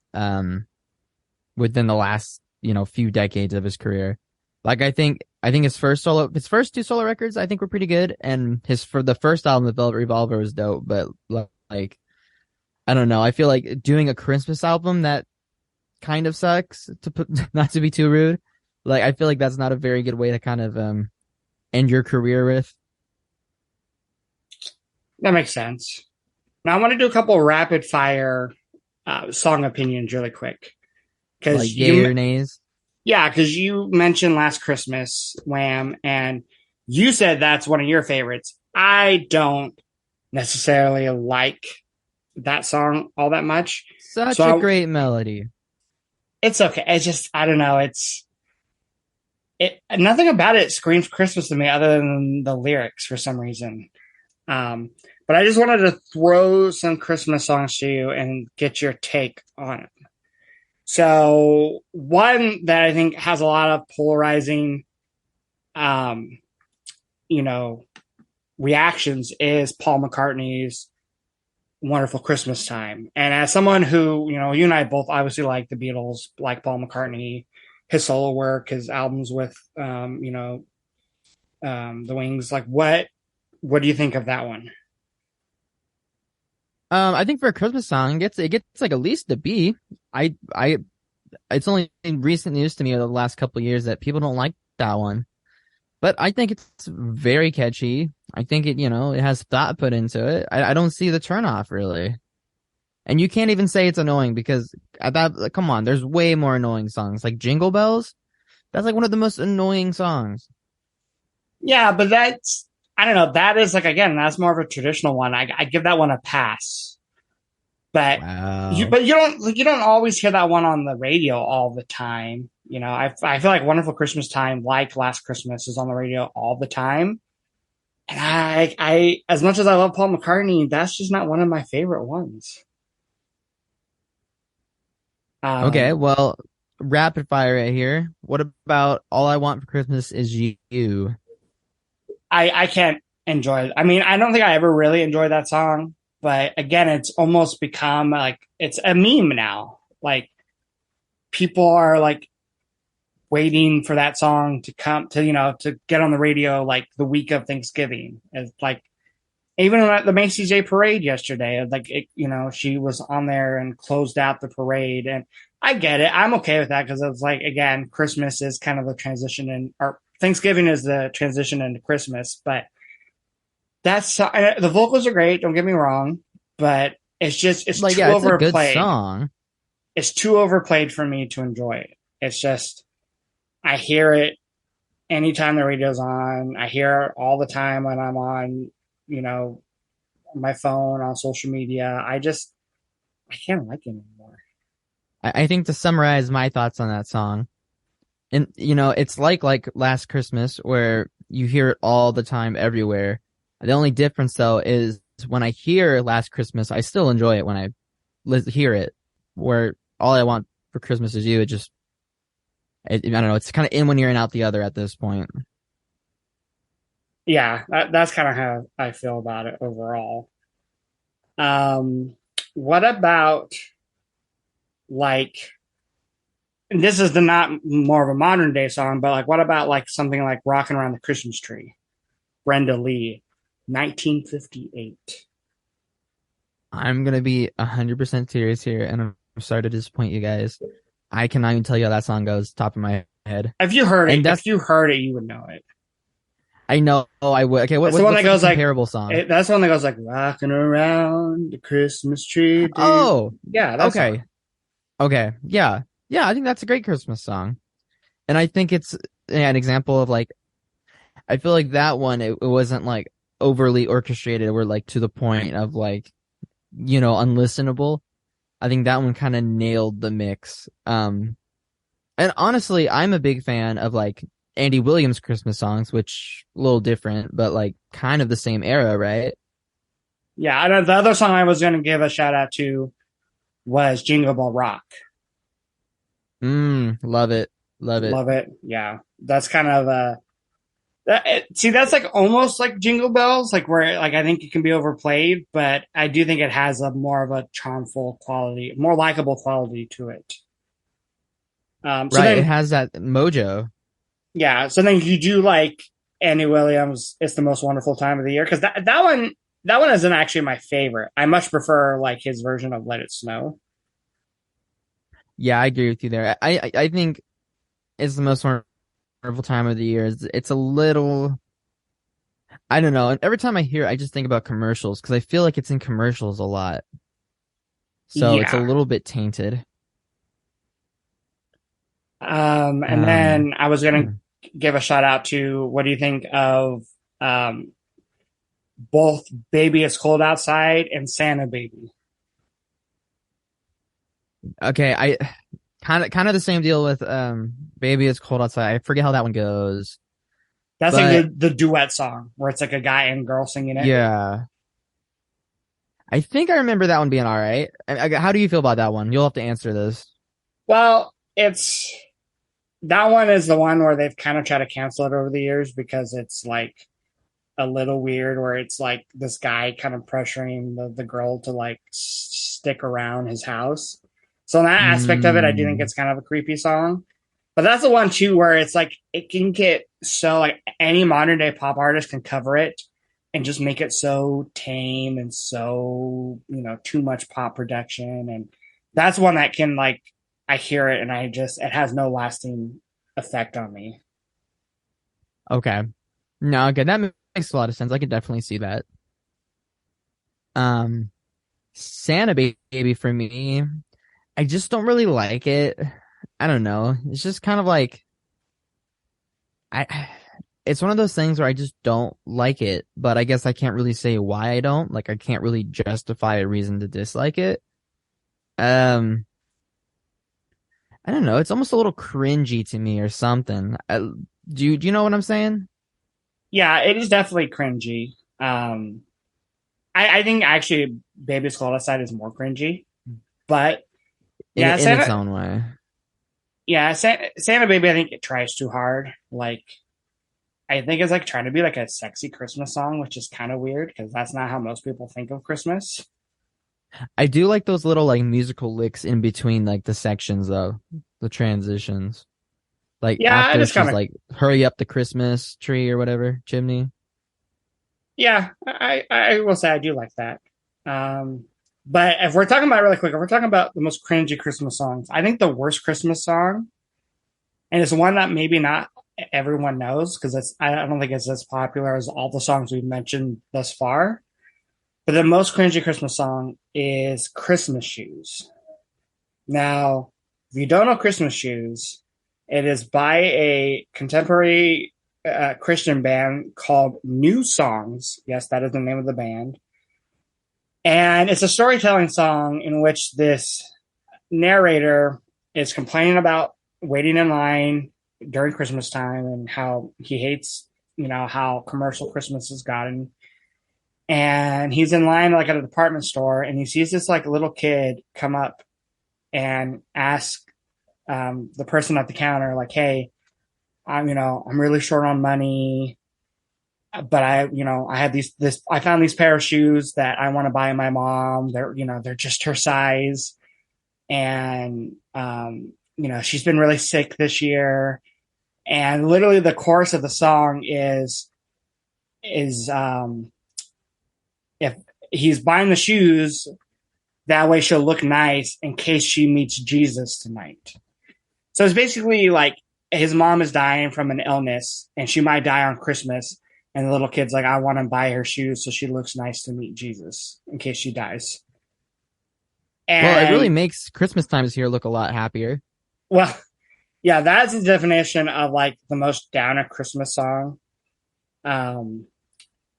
within the last few decades of his career. Like I think his first two solo records I think were pretty good, and for the first album, The Velvet Revolver, was dope. But like I don't know, I feel like doing a Christmas album that kind of sucks, to put not to be too rude. Like I feel like that's not a very good way to kind of end your career with. That makes sense. Now I want to do a couple rapid fire song opinions really quick, Like because yay or nays. yeah, because you mentioned Last Christmas, Wham, and you said that's one of your favorites. I don't necessarily like that song all that much, Such a so great melody. it's okay. It's just I don't know. It nothing about it screams Christmas to me other than the lyrics for some reason. Um, but I just wanted to throw some Christmas songs to you and get your take on it. So one that I think has a lot of polarizing, um, you know, reactions is Paul McCartney's Wonderful Christmas Time. And as someone who, you and I both obviously like the Beatles, like Paul McCartney, his solo work, his albums with, the Wings, like what do you think of that one? I think for a Christmas song, it gets like at least a B. I it's only recent news to me over the last couple of years that people don't like that one. But I think it's very catchy. I think it has thought put into it. I don't see the turnoff really. And you can't even say it's annoying because at that, like, come on, there's way more annoying songs like Jingle Bells. That's like one of the most annoying songs. Yeah, but that's I don't know. That is like again, that's more of a traditional one. I give that one a pass. But Wow. you don't always hear that one on the radio all the time. I feel like Wonderful Christmas Time, like Last Christmas, is on the radio all the time. And I as much as I love Paul McCartney, that's just not one of my favorite ones. Okay, Um, well, rapid fire right here. What about All I Want for Christmas Is You? I can't enjoy it. I mean, I don't think I ever really enjoyed that song, but again, it's almost become like it's a meme now. Like people are like waiting for that song to come to get on the radio like the week of Thanksgiving. It's like even at the Macy's Day Parade yesterday, like she was on there and closed out the parade, and I get it. I'm okay with that because it's like again, Christmas is kind of the transition, or Thanksgiving is the transition into Christmas. But that's the vocals are great. Don't get me wrong, but it's Like, too yeah, it's a good overplayed. song. It's too overplayed for me to enjoy it. It's just I hear it anytime the radio's on. I hear it all the time when I'm on, you know, my phone, on social media. I can't like it anymore. I think to summarize my thoughts on that song, and it's like Last Christmas where you hear it all the time everywhere. The only difference though is when I hear Last Christmas, I still enjoy it when I hear it. Where All I Want for Christmas Is You, I don't know, it's kind of in one ear and out the other at this point. Yeah, that's kind of how I feel about it overall. Um, what about like, and this is the not more of a modern day song, but like, what about like something like Rocking Around the Christmas Tree, Brenda Lee, 1958? I'm gonna be 100% serious here, and I'm sorry to disappoint you guys. I cannot even tell you how that song goes, top of my head. And If that's you heard it, you would know it. I know I would. Okay, That's the one that what's like a goes like, comparable song? that's the one that goes like, rocking around the Christmas tree, dude. Oh, Yeah, that song. okay. Okay. Yeah. Yeah, I think that's a great Christmas song. And I think it's an example of like I feel like that one it wasn't like overly orchestrated or like to the point of like, unlistenable. I think that one kind of nailed the mix. And honestly, I'm a big fan of like Andy Williams Christmas songs, which a little different, but like kind of the same era, right? Yeah, the other song I was going to give a shout out to was Jingle Bell Rock. Love it. Love it. Love it. Yeah, that's kind of see, that's like almost like Jingle Bells, like where like I think it can be overplayed, but I do think it has a more of a charmful quality, more likable quality to it. So Right, it then, has that mojo. yeah, so then you do like Andy Williams. It's the most wonderful time of the year because that one isn't actually my favorite. I much prefer like his version of Let It Snow. Yeah, I agree with you there. I think it's the most wonderful time of the year. It's a little, I don't know. And every time I hear it, I just think about commercials because I feel like it's in commercials a lot. So it's a Yeah. little bit tainted. And Um, then I was gonna hmm. give a shout out to what do you think of um both Baby It's Cold Outside and Santa Baby? Okay, I kind of the same deal with Baby It's Cold Outside. I forget how that one goes. That's like But the duet song where it's like a guy and girl singing it. yeah. I think I remember that one being all right. How do you feel about that one? You'll have to answer this. Well, it's that one is the one where they've kind of tried to cancel it over the years because it's like a little weird where it's like this guy kind of pressuring the girl to like stick around his house. So in that aspect of it, I do think Mm, it's kind of a creepy song. But that's the one too where it's like it can get so like any modern day pop artist can cover it and just make it so tame and so, too much pop production. And that's one that can like I hear it and it has no lasting effect on me. okay. No, okay, that makes a lot of sense. I could definitely see that. Um, Santa Baby for me, I just don't really like it. I don't know. It's just kind of like I it's one of those things where I just don't like it, but I guess I can't really say why I don't. Like I can't really justify a reason to dislike it. Um, I don't know. It's almost a little cringy to me or something. Do you know what I'm saying? Yeah, it is definitely cringy. I think actually Baby's Cul-de-sac is more cringy, but In yeah, in its own way. Santa Baby, I think it tries too hard. Like, I think it's like trying to be like a sexy Christmas song, which is kind of weird because that's not how most people think of Christmas. I do like those little like musical licks in between like the sections though, the transitions. Like Yeah, it after is kind she's of like, hurry up the Christmas tree or whatever, chimney. yeah. I will say I do like that. Um, but if we're talking about really quick, if we're talking about the most cringy Christmas songs, I think the worst Christmas song, and it's one that maybe not everyone knows because I don't think it's as popular as all the songs we've mentioned thus far. But the most cringy Christmas song is Christmas Shoes. Now, if you don't know Christmas Shoes, it is by a contemporary Christian band called New Songs. Yes, that is the name of the band. And it's a storytelling song in which this narrator is complaining about waiting in line during Christmas time and how he hates, how commercial Christmas has gotten. And he's in line like at a department store and he sees this like little kid come up and ask the person at the counter, like, "Hey, I'm really short on money, but I had I found these pair of shoes that I want to buy my mom. They're just her size, and she's been really sick this year." And literally, the chorus of the song is if he's buying the shoes, that way she'll look nice in case she meets Jesus tonight. So it's basically like his mom is dying from an illness and she might die on Christmas. And the little kid's like, I want to buy her shoes so she looks nice to meet Jesus in case she dies. Well, it really And makes Christmas times here look a lot happier. well, yeah, that's the definition of like the most downer Christmas song. Um,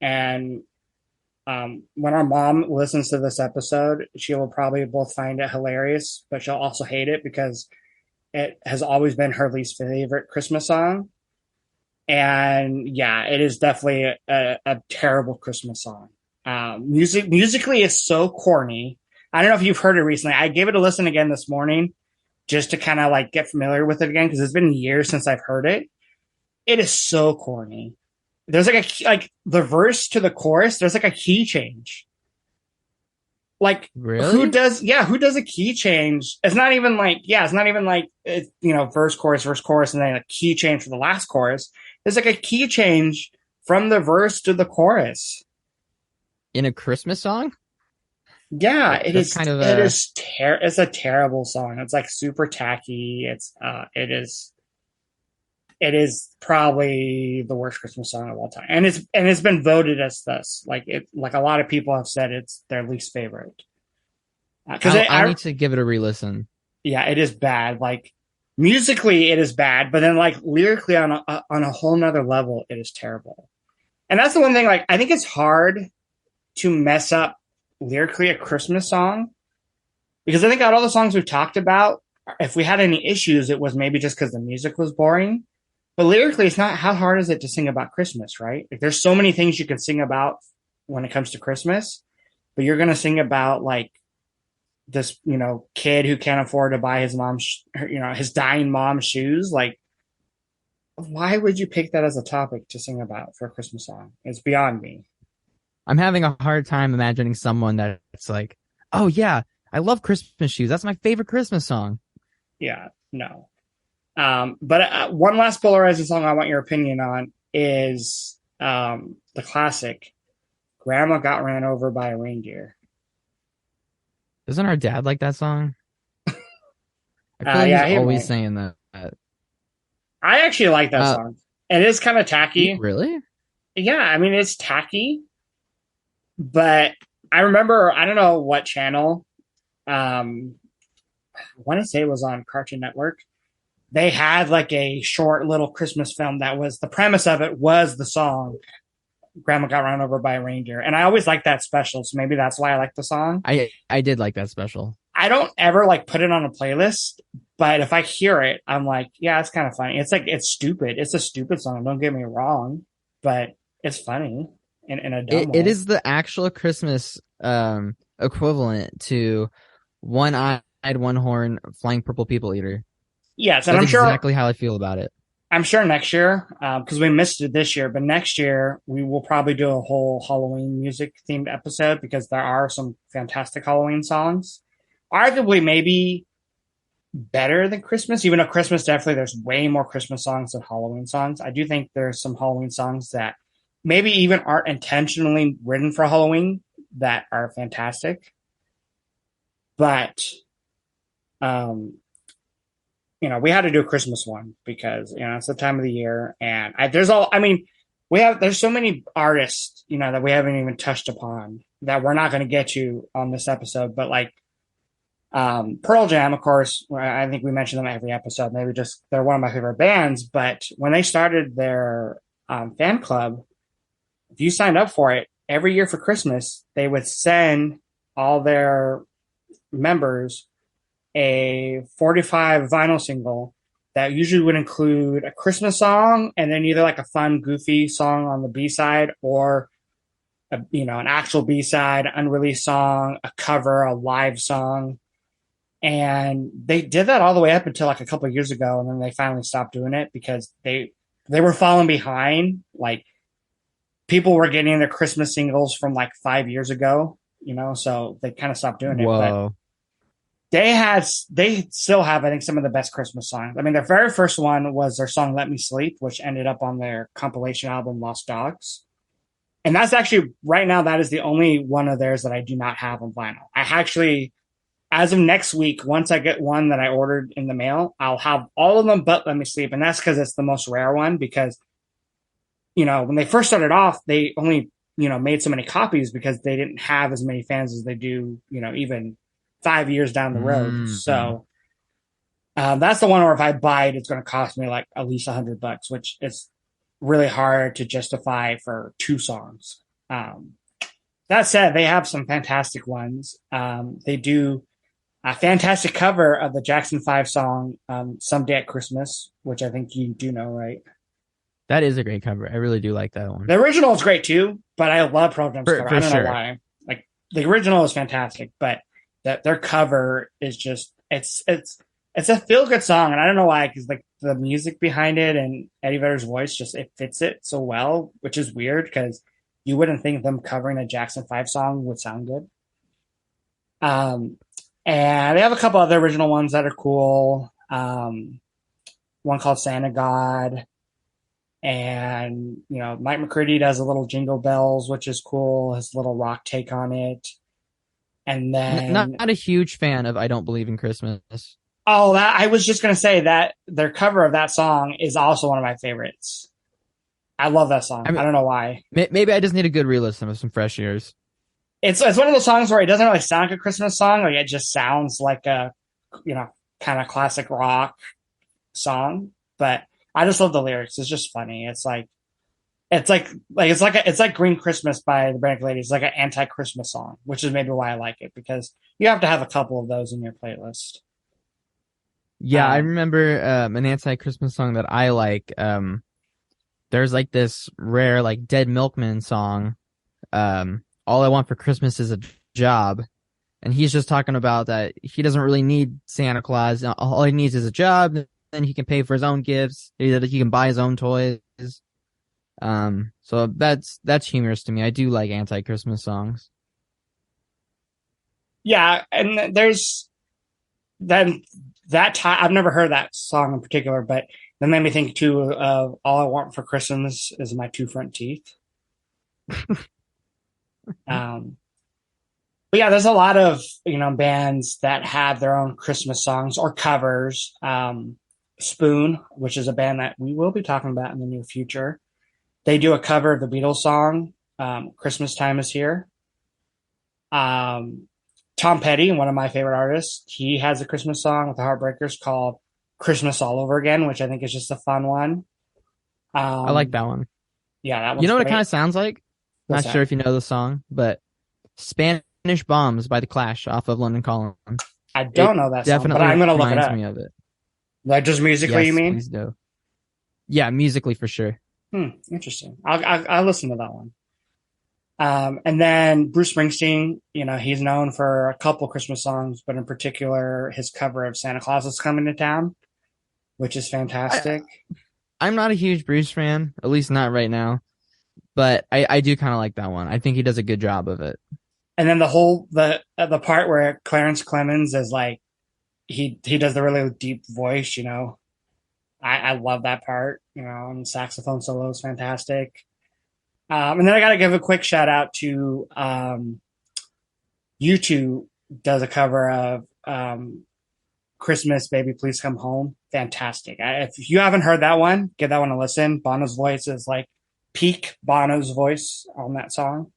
and when our mom listens to this episode, she will probably both find it hilarious, but she'll also hate it because it has always been her least favorite Christmas song. And yeah, it is definitely a terrible Christmas song. Musically is so corny. I don't know if you've heard it recently. I gave it a listen again this morning just to kind of like get familiar with it again because it's been years since I've heard it. It is so corny. There's like the verse to the chorus. There's like a key change. Like Really? who does a key change? It's not even like it's, verse chorus and then a key change for the last chorus. There's like a key change from the verse to the chorus. In a Christmas song? Yeah, it That's is kind of it a is it's a terrible song. It's like super tacky. It is probably the worst Christmas song of all time. And it's been voted as this. Like a lot of people have said it's their least favorite. Because I'll need to give it a re-listen. yeah, it is bad. Like musically, it is bad, but then like lyrically on a whole nother level, it is terrible. And that's the one thing. Like I think it's hard to mess up lyrically a Christmas song because I think out of all the songs we've talked about, if we had any issues, it was maybe just because the music was boring. But lyrically, it's not how hard is it to sing about Christmas, right? Like there's so many things you can sing about when it comes to Christmas. but you're gonna sing about like this, kid who can't afford to buy his mom's, his dying mom's shoes. Like, why would you pick that as a topic to sing about for a Christmas song? It's beyond me. I'm having a hard time imagining someone that's like, oh yeah, I love Christmas shoes. That's my favorite Christmas song. Yeah, no. But one last polarizing song I want your opinion on is the classic "Grandma Got Ran Over by a Reindeer." Doesn't our dad like that song? I feel like he's Yeah, he always might. saying that. I actually like that song. It is kind of tacky. Really? Yeah, I mean it's tacky, but I remember I don't know what channel. I want to say it was on Cartoon Network. They had like a short little Christmas film that was the premise of it was the song "Grandma Got Run Over by a Reindeer," and I always like that special, so maybe that's why I like the song. I did like that special. I don't ever like put it on a playlist, but if I hear it, I'm like, yeah, it's kind of funny. It's like it's stupid. It's a stupid song. Don't get me wrong, but it's funny in a dumb way. It is the actual Christmas equivalent to one-eyed, one-horn, flying purple people eater. Yes, and That's I'm sure exactly how I feel about it. I'm sure next year, because we missed it this year, but next year we will probably do a whole Halloween music themed episode because there are some fantastic Halloween songs. Arguably, maybe better than Christmas, even though Christmas definitely there's way more Christmas songs than Halloween songs. I do think there's some Halloween songs that maybe even aren't intentionally written for Halloween that are fantastic. But we had to do a Christmas one because it's the time of the year, and there's so many artists that we haven't even touched upon that we're not going to get to on this episode, but like Pearl Jam, of course, I think we mention them every episode. Maybe just they're one of my favorite bands, but when they started their fan club, if you signed up for it every year for Christmas, they would send all their members a 45 vinyl single that usually would include a Christmas song and then either like a fun, goofy song on the B side or an actual B side, unreleased song, a cover, a live song. And they did that all the way up until like a couple of years ago, and then they finally stopped doing it because they were falling behind. Like people were getting their Christmas singles from like 5 years ago, so they kind of stopped doing it. Whoa. But they still have, I think, some of the best Christmas songs. I mean, their very first one was their song "Let Me Sleep," which ended up on their compilation album "Lost Dogs." And that's actually right now that is the only one of theirs that I do not have on vinyl. I actually, as of next week, once I get one that I ordered in the mail, I'll have all of them but "Let Me Sleep," and that's because it's the most rare one. Because when they first started off, they only made so many copies because they didn't have as many fans as they do even 5 years down the road. Mm-hmm. So that's the one where if I buy it, it's going to cost me like at least $100, which is really hard to justify for two songs. That said, they have some fantastic ones. They do a fantastic cover of the Jackson 5 song, "Someday at Christmas," which I think you do know, right? That is a great cover. I really do like that one. The original is great too, but I love Pearl Jam's cover. I don't know why. Like the original is fantastic, but that their cover is just it's a feel good song, and I don't know why because like the music behind it and Eddie Vedder's voice just it fits it so well, which is weird because you wouldn't think them covering a Jackson 5 song would sound good. And they have a couple other original ones that are cool. One called "Santa God." And, Mike McCready does a little Jingle Bells, which is cool. His little rock take on it. And then not a huge fan of "I Don't Believe in Christmas." Oh, that I was just going to say that their cover of that song is also one of my favorites. I love that song. I don't know why. Maybe I just need a good re-listen with some fresh ears. It's one of those songs where it doesn't really sound like a Christmas song. Like it just sounds like a, kind of classic rock song. But I just love the lyrics. It's just funny. It's like "Green Christmas" by the Brand Ladies. It's like an anti-Christmas song, which is maybe why I like it because you have to have a couple of those in your playlist. Yeah, I remember an anti-Christmas song that I like. There's like this rare like Dead Milkman song. "All I Want for Christmas is a job. And he's just talking about that he doesn't really need Santa Claus. All he needs is a job, and he can pay for his own gifts. He can buy his own toys. So that's humorous to me. I do like anti-Christmas songs. Yeah, and there's then that time I've never heard that song in particular, but that made me think too of "All I Want for Christmas Is My Two Front Teeth." Um, but yeah, there's a lot of bands that have their own Christmas songs or covers. Spoon, which is a band that we will be talking about in the near future, they do a cover of the Beatles song "Christmas Time Is Here." Um, Tom Petty, one of my favorite artists, he has a Christmas song with the Heartbreakers called "Christmas All Over Again," which I think is just a fun one. I like that one. Yeah, that You one's know what it great. kind of sounds like? What's Not sure that? if you know the song, but Spanish Bombs by The Clash off of London Calling. I It don't know that song, but definitely I'm gonna look it reminds up. me of it. Like just musically, you Yes, mean? please do. Yeah, musically for sure. Interesting. I'll listen to that one. And then Bruce Springsteen, he's known for a couple Christmas songs, but in particular, his cover of "Santa Claus Is Coming to Town," which is I, fantastic. I'm not a huge Bruce fan, at least not right now, but I do kind of like that one. I think he does a good job of it. And then the part where Clarence Clemens is like he does the really deep voice, I love that part, and saxophone solo is fantastic. And then I got to give a quick shout out to U2 does a cover of "Christmas Baby Please Come Home." Fantastic. If you haven't heard that one, give that one a listen. Bono's voice is like peak Bono's voice on that song.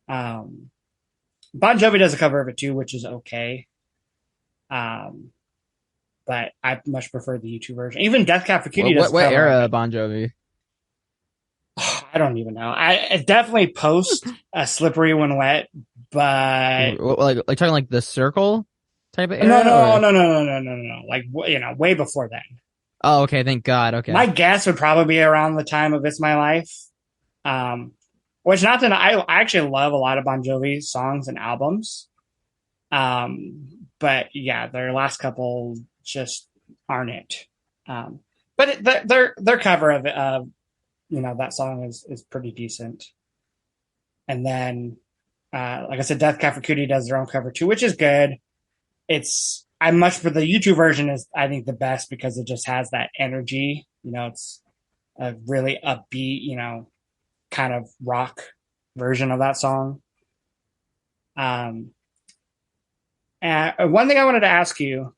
Bon Jovi does a cover of it too, which is okay. Um, but I much prefer the U2 version. Even Death Cab for Cutie does a What cover of era it. Bon Jovi? I don't even know. I definitely post a Slippery When Wet, but Like talking like the Circle type of no, era, or no. Like way before then. oh, okay, thank God. My Okay, guess would probably be around the time of "It's My Life," um, which not that I actually love a lot of Bon Jovi songs and albums, but yeah, their last couple just aren't it. But their cover of that song is pretty decent. And then, like I said, Death Cab for Cutie does their own cover too, which is good. I much for the YouTube version is I think the best because it just has that energy. It's a really upbeat, kind of rock version of that song. Um, and one thing I wanted to ask you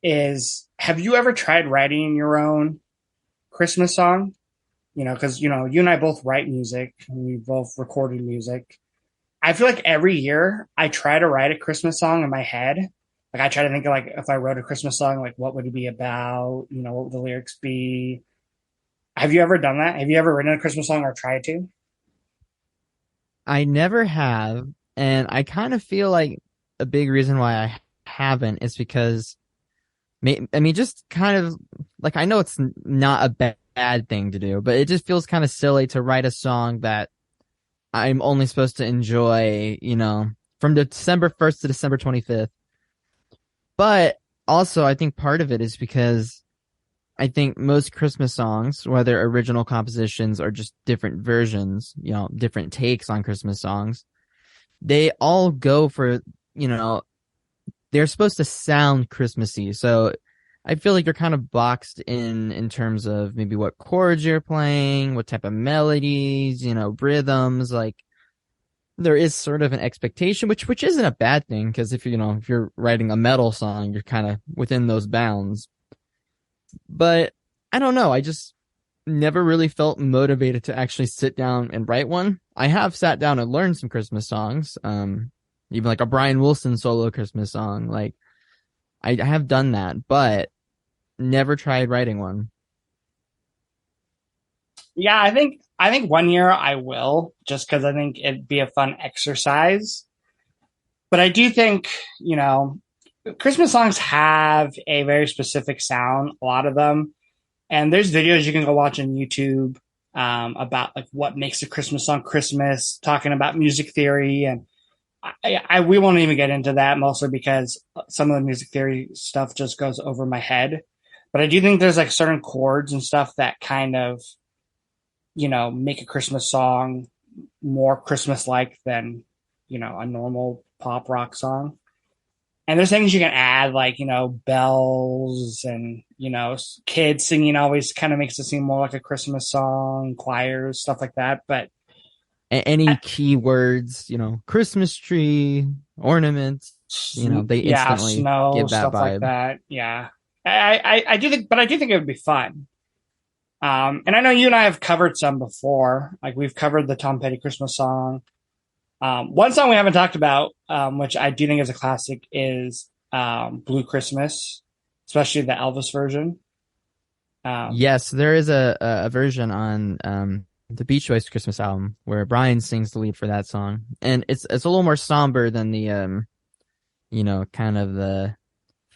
is, have you ever tried writing your own Christmas song? Because you and I both write music, and we both recorded music. I feel like every year I try to write a Christmas song in my head. Like I try to think of like if I wrote a Christmas song, like what would it be about? What would the lyrics be? Have you ever done that? Have you ever written a Christmas song or tried to? I never have, and I kind of feel like a big reason why I haven't is because I mean, just kind of like I know it's not a bad thing to do, but it just feels kind of silly to write a song that I'm only supposed to enjoy, from December 1st to December 25th. But also, I think part of it is because I think most Christmas songs, whether original compositions or just different versions, different takes on Christmas songs, they all go for, they're supposed to sound Christmassy. So I feel like you're kind of boxed in terms of maybe what chords you're playing, what type of melodies, rhythms. Like there is sort of an expectation, which isn't a bad thing because if you're writing a metal song, you're kind of within those bounds. But I don't know. I just never really felt motivated to actually sit down and write one. I have sat down and learned some Christmas songs. Even like a Brian Wilson solo Christmas song. Like I have done that, but never tried writing one. Yeah, I think one year I will, just because I think it'd be a fun exercise. But I do think, Christmas songs have a very specific sound, a lot of them. And there's videos you can go watch on YouTube about like what makes a Christmas song Christmas, talking about music theory, and we won't even get into that mostly because some of the music theory stuff just goes over my head. But I do think there's like certain chords and stuff that kind of, make a Christmas song more Christmas like than, a normal pop rock song. And there's things you can add, like, bells and, kids singing always kind of makes it seem more like a Christmas song, choirs, stuff like that. But Any keywords, Christmas tree, ornaments, they yeah, instantly snow, give that stuff like vibe. that. Yeah. I do think, but I do think it would be fun. And I know you and I have covered some before. Like we've covered the Tom Petty Christmas song. One song we haven't talked about, which I do think is a classic, is Blue Christmas, especially the Elvis version. Um, Yes, there is a version on the Beach Boys Christmas album where Brian sings the lead for that song, and it's a little more somber than the kind of the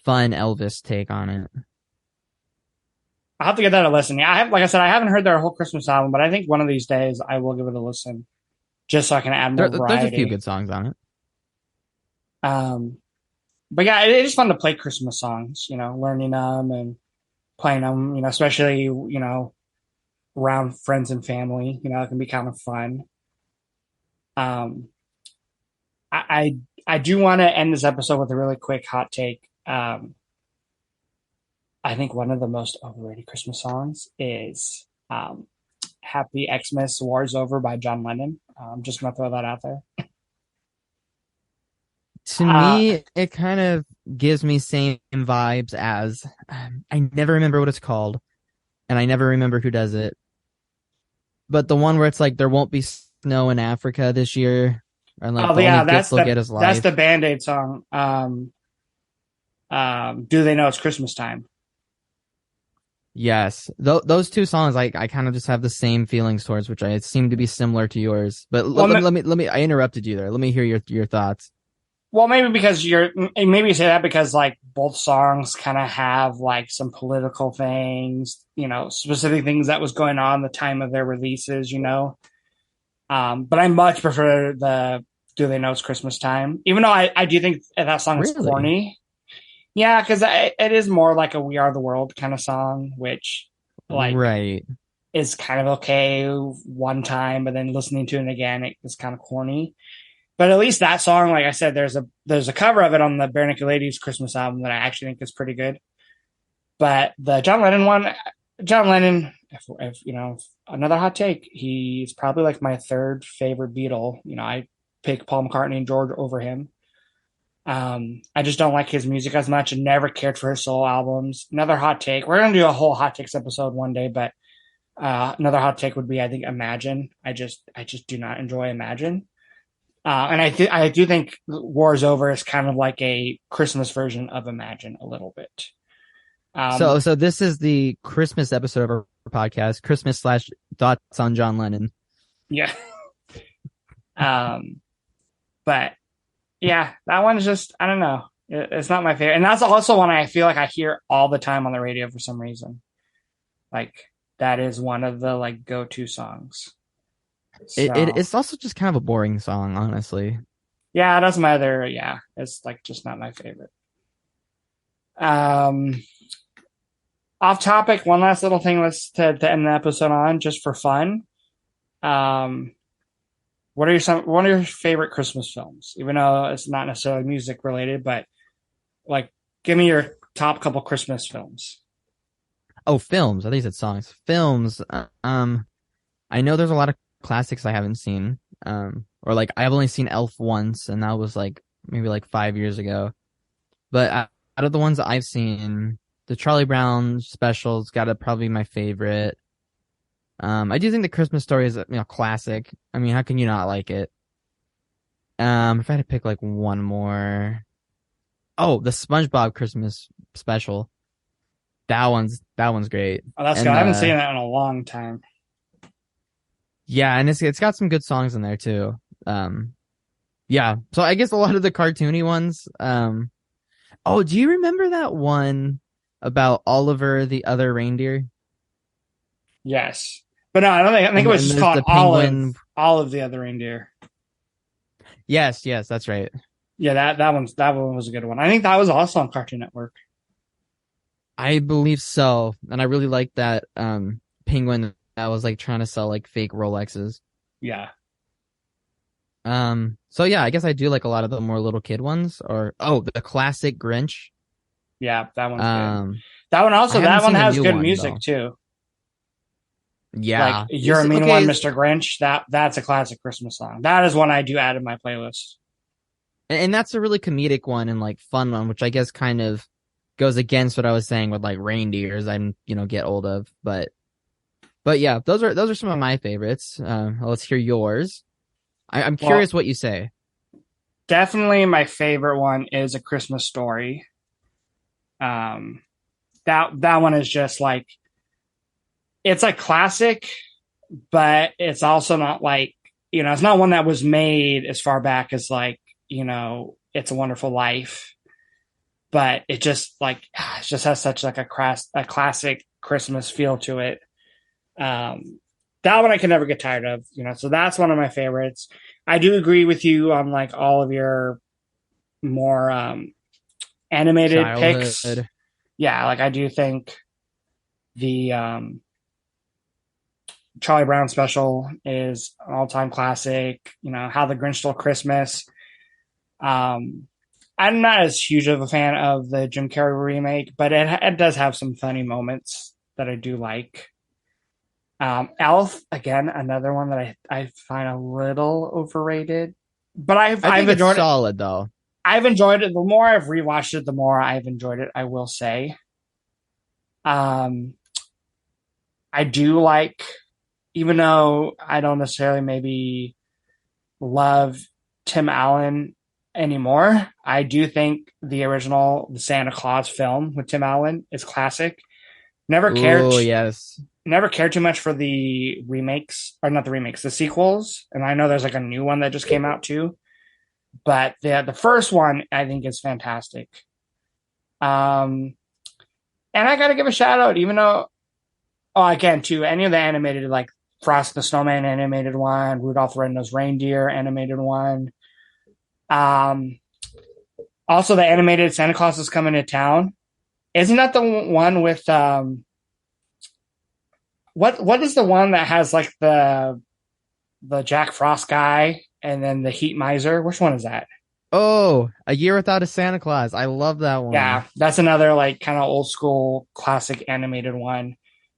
fun Elvis take on it. I'll have to get that a listen. Yeah, like I said, I haven't heard their whole Christmas album, but I think one of these days I will give it a listen just so I can add more There's a few variety. good songs on it. Um, but yeah, it is fun to play Christmas songs, learning them and playing them, especially, around friends and family, it can be kind of fun. Um, I do want to end this episode with a really quick hot take. I think one of the most overrated Christmas songs is Happy Xmas War's Over by John Lennon. I'm just going to throw that out there. To Uh, me, it kind of gives me same vibes as I never remember what it's called, and I never remember who does it. But the one where it's like there won't be snow in Africa this year, and like oh, the only yeah, gift they'll get is that's life. the Band Aid song. Do They Know It's Christmas Time? Yes, those two songs, I kind of just have the same feelings towards, which I seem to be similar to yours. But Well, let me. I interrupted you there. Let me hear your thoughts. well, maybe because maybe you say that because like both songs kind of have like some political things, specific things that was going on the time of their releases. But I much prefer the Do They Know It's Christmas Time, even though I do think that song is Really? corny. Yeah, because it is more like a We Are the World kind of song, which like Right. is kind of okay one time, but then listening to it again, it is kind of corny. But at least that song, like I said, there's a cover of it on the Bare Naked Ladies Christmas album that I actually think is pretty good. But the John Lennon one, John Lennon, if another hot take, he's probably like my third favorite Beatle. I pick Paul McCartney and George over him. I just don't like his music as much and never cared for his solo albums. Another hot take. We're gonna do a whole hot takes episode one day, but another hot take would be I think Imagine. I just do not enjoy Imagine. And I do think War is Over is kind of like a Christmas version of Imagine a little bit. So Um, so this is the Christmas episode of our podcast, Christmas slash thoughts on John Lennon. yeah. Um, but yeah, that one's just I don't know. It's not my favorite, and that's also one I feel like I hear all the time on the radio for some reason. Like that is one of the like go to songs. So It's also just kind of a boring song, honestly. yeah, that's my other. Yeah, it's like just not my favorite. Um, Off topic. One last little thing. Let's to end the episode on just for fun. Um, what are your favorite Christmas films? Even though it's not necessarily music related, but like, give me your top couple Christmas films. Oh, films. I think you said songs. Films. I know there's a lot of classics I haven't seen. Or like I've only seen Elf once, and that was like maybe like 5 years ago. But out of the ones that I've seen, the Charlie Brown special's got to probably be my favorite. I do think the Christmas Story is classic. I mean, how can you not like it? If I had to pick like one more, oh, the SpongeBob Christmas special. That one's great. Oh, that's good. And I haven't seen that in a long time. yeah, and it's got some good songs in there too. Yeah. So I guess a lot of the cartoony ones. Oh, do you remember that one about Oliver the other reindeer? Yes. But no, I don't think. I think it And was then just there's called the penguin. All of the other reindeer. Yes, yes, that's right. Yeah, that one was a good one. I think that was also on Cartoon Network. I believe so. And I really like that penguin that was like trying to sell like fake Rolexes. Yeah, So yeah, I guess I do like a lot of the more little kid ones or the classic Grinch. yeah, that one's good. Um I haven't That one seen the has new good one music though. too. Like Yeah. "You're a It's Mean One, okay, Mr. Grinch." That's a classic Christmas song. That is one I do add in my playlist. and that's a really comedic one and like fun one, which I guess kind of goes against what I was saying with like reindeers I'm, get old of. But yeah, those are some of my favorites. Let's hear yours. I'm Well, curious what you say. definitely my favorite one is A Christmas Story. Um, that one is just like it's a classic, but it's also not like it's not one that was made as far back as like It's a Wonderful Life, but it just like it just has such like a classic Christmas feel to it. That one I can never get tired of, so that's one of my favorites. I do agree with you on like all of your more animated picks. Childhood. Yeah, like I do think the Charlie Brown special is an all-time classic. How the Grinch Stole Christmas. Um, I'm not as huge of a fan of the Jim Carrey remake, but it does have some funny moments that I do like. Elf, again, another one that I find a little overrated, but I I've think it's enjoyed it. solid though. I've enjoyed it. The more I've rewatched it, the more I've enjoyed it. I will say. Um, I do like, even though I don't necessarily maybe love Tim Allen anymore, I do think the Santa Claus film with Tim Allen is classic. Never cared Oh yes. never cared too much for the remakes, or not the remakes, the sequels. And I know there's like a new one that just came out too, but the first one I think is fantastic. Um, and I got to give a shout out, even though, again, to any of the animated, like Frost the Snowman animated one, Rudolph the Red-Nosed Reindeer animated one. Um, Also the animated Santa Claus is Coming to Town. Isn't that the one with what is the one that has like the Jack Frost guy and then the Heat Miser? Which one is that? Oh, A Year Without a Santa Claus. I love that Yeah, one. that's another like kind of old school classic animated one.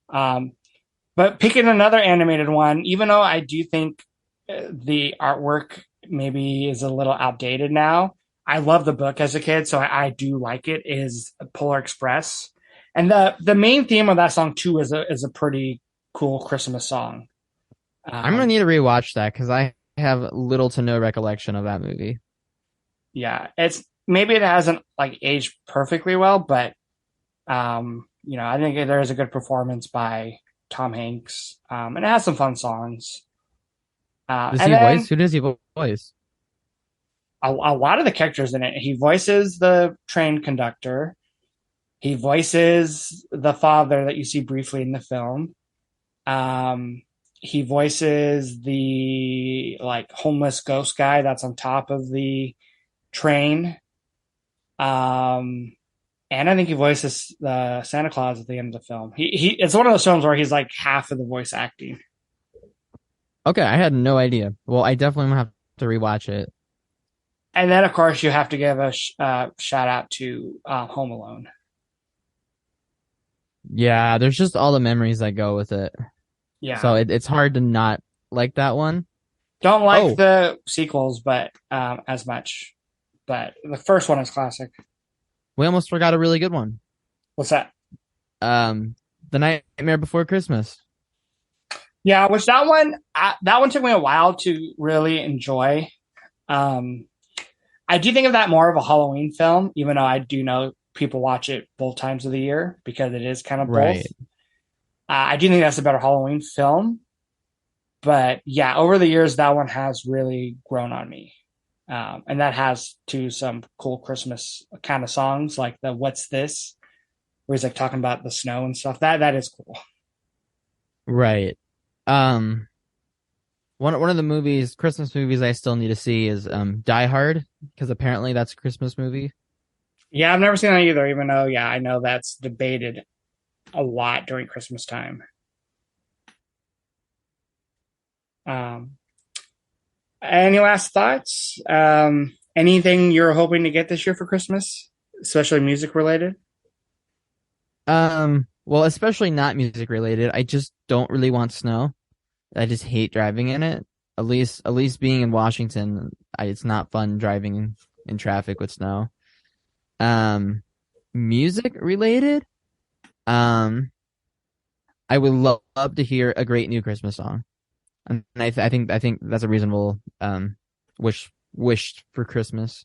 Um, but picking another animated one, even though I do think the artwork maybe is a little outdated now, I love the book as a kid, so I do like it. Is Polar Express, and the main theme of that song too is a pretty cool Christmas song. I'm gonna Um, need to rewatch that because I have little to no recollection of that movie. yeah, it's maybe it hasn't like aged perfectly well, but I think there is a good performance by Tom Hanks, and it has some fun songs. Does And he voice? then Who does he voice? a lot of the characters in it, he voices the train conductor. He voices the father that you see briefly in the film. Um, he voices the like homeless ghost guy that's on top of the train. Um, and I think he voices the Santa Claus at the end of the film. He it's one of those films where he's like half of the voice acting. Okay, I had no idea. Well, I definitely have to rewatch it. And then of course you have to give a shout out to Home Alone. Yeah, there's just all the memories that go with it. Yeah, So it's hard to not like that one. don't like Oh, the sequels, but as much. But the first one is classic. we almost forgot a really good one. What's that? Um, The Nightmare Before Christmas. Yeah, which that one took me a while to really enjoy. Um, I do think of that more of a Halloween film, even though I do know people watch it both times of the year because it is kind of both. Right. I do think that's a better Halloween film, but yeah, over the years that one has really grown on me, and that has to some cool Christmas kind of songs like the "What's This," where he's like talking about the snow and stuff. That is cool. Right. Um, one of the movies, Christmas movies I still need to see is Die Hard because apparently that's a Christmas movie. Yeah, I've never seen that either, even though, yeah, I know that's debated a lot during Christmas time. Um, any last thoughts? Anything you're hoping to get this year for Christmas, especially music related? Well, especially not music related. I just don't really want snow. I just hate driving in it. At least being in Washington, it's not fun driving in traffic with snow. Um, Music related. Um, I would love to hear a great new Christmas song, and I think that's a reasonable wish for Christmas.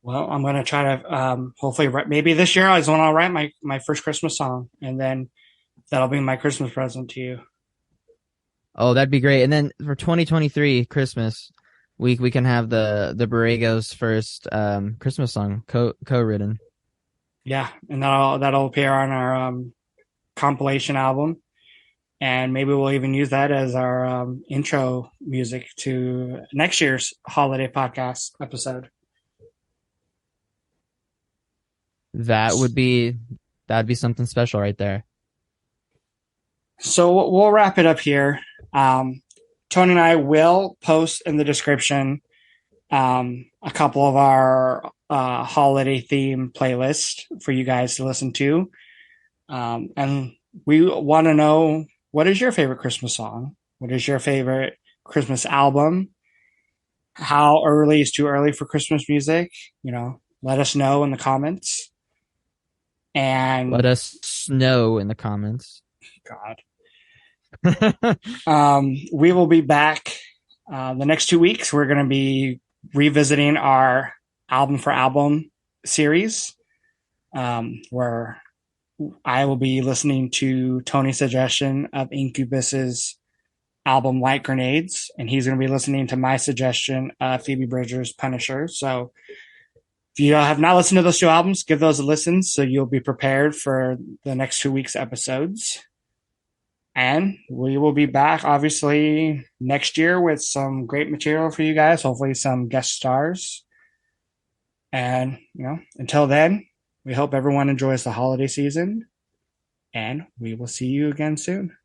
Well, I'm gonna try to hopefully maybe this year I just want to write my first Christmas song, and then that'll be my Christmas present to you. Oh, that'd be great. And then for 2023 Christmas, we can have the Borrego's first Christmas song co-written. Yeah, and that'll appear on our compilation album, and maybe we'll even use that as our intro music to next year's holiday podcast episode. That would be that'd be something special right there. So we'll wrap it up here. Tony and I will post in the description a couple of our holiday theme playlists for you guys to listen to. And we want to know, what is your favorite Christmas song? What is your favorite Christmas album? How early is too early for Christmas music? Let us know in the comments. Let And us know in the comments. God, we will be back the next 2 weeks. We're going to be revisiting our album for album series, where I will be listening to Tony's suggestion of Incubus's album Light Grenades, and he's going to be listening to my suggestion of Phoebe Bridgers' Punisher. So if you have not listened to those two albums, give those a listen so you'll be prepared for the next 2 weeks' episodes. And we will be back, obviously, next year with some great material for you guys, hopefully some guest stars. And, until then, we hope everyone enjoys the holiday season, and we will see you again soon.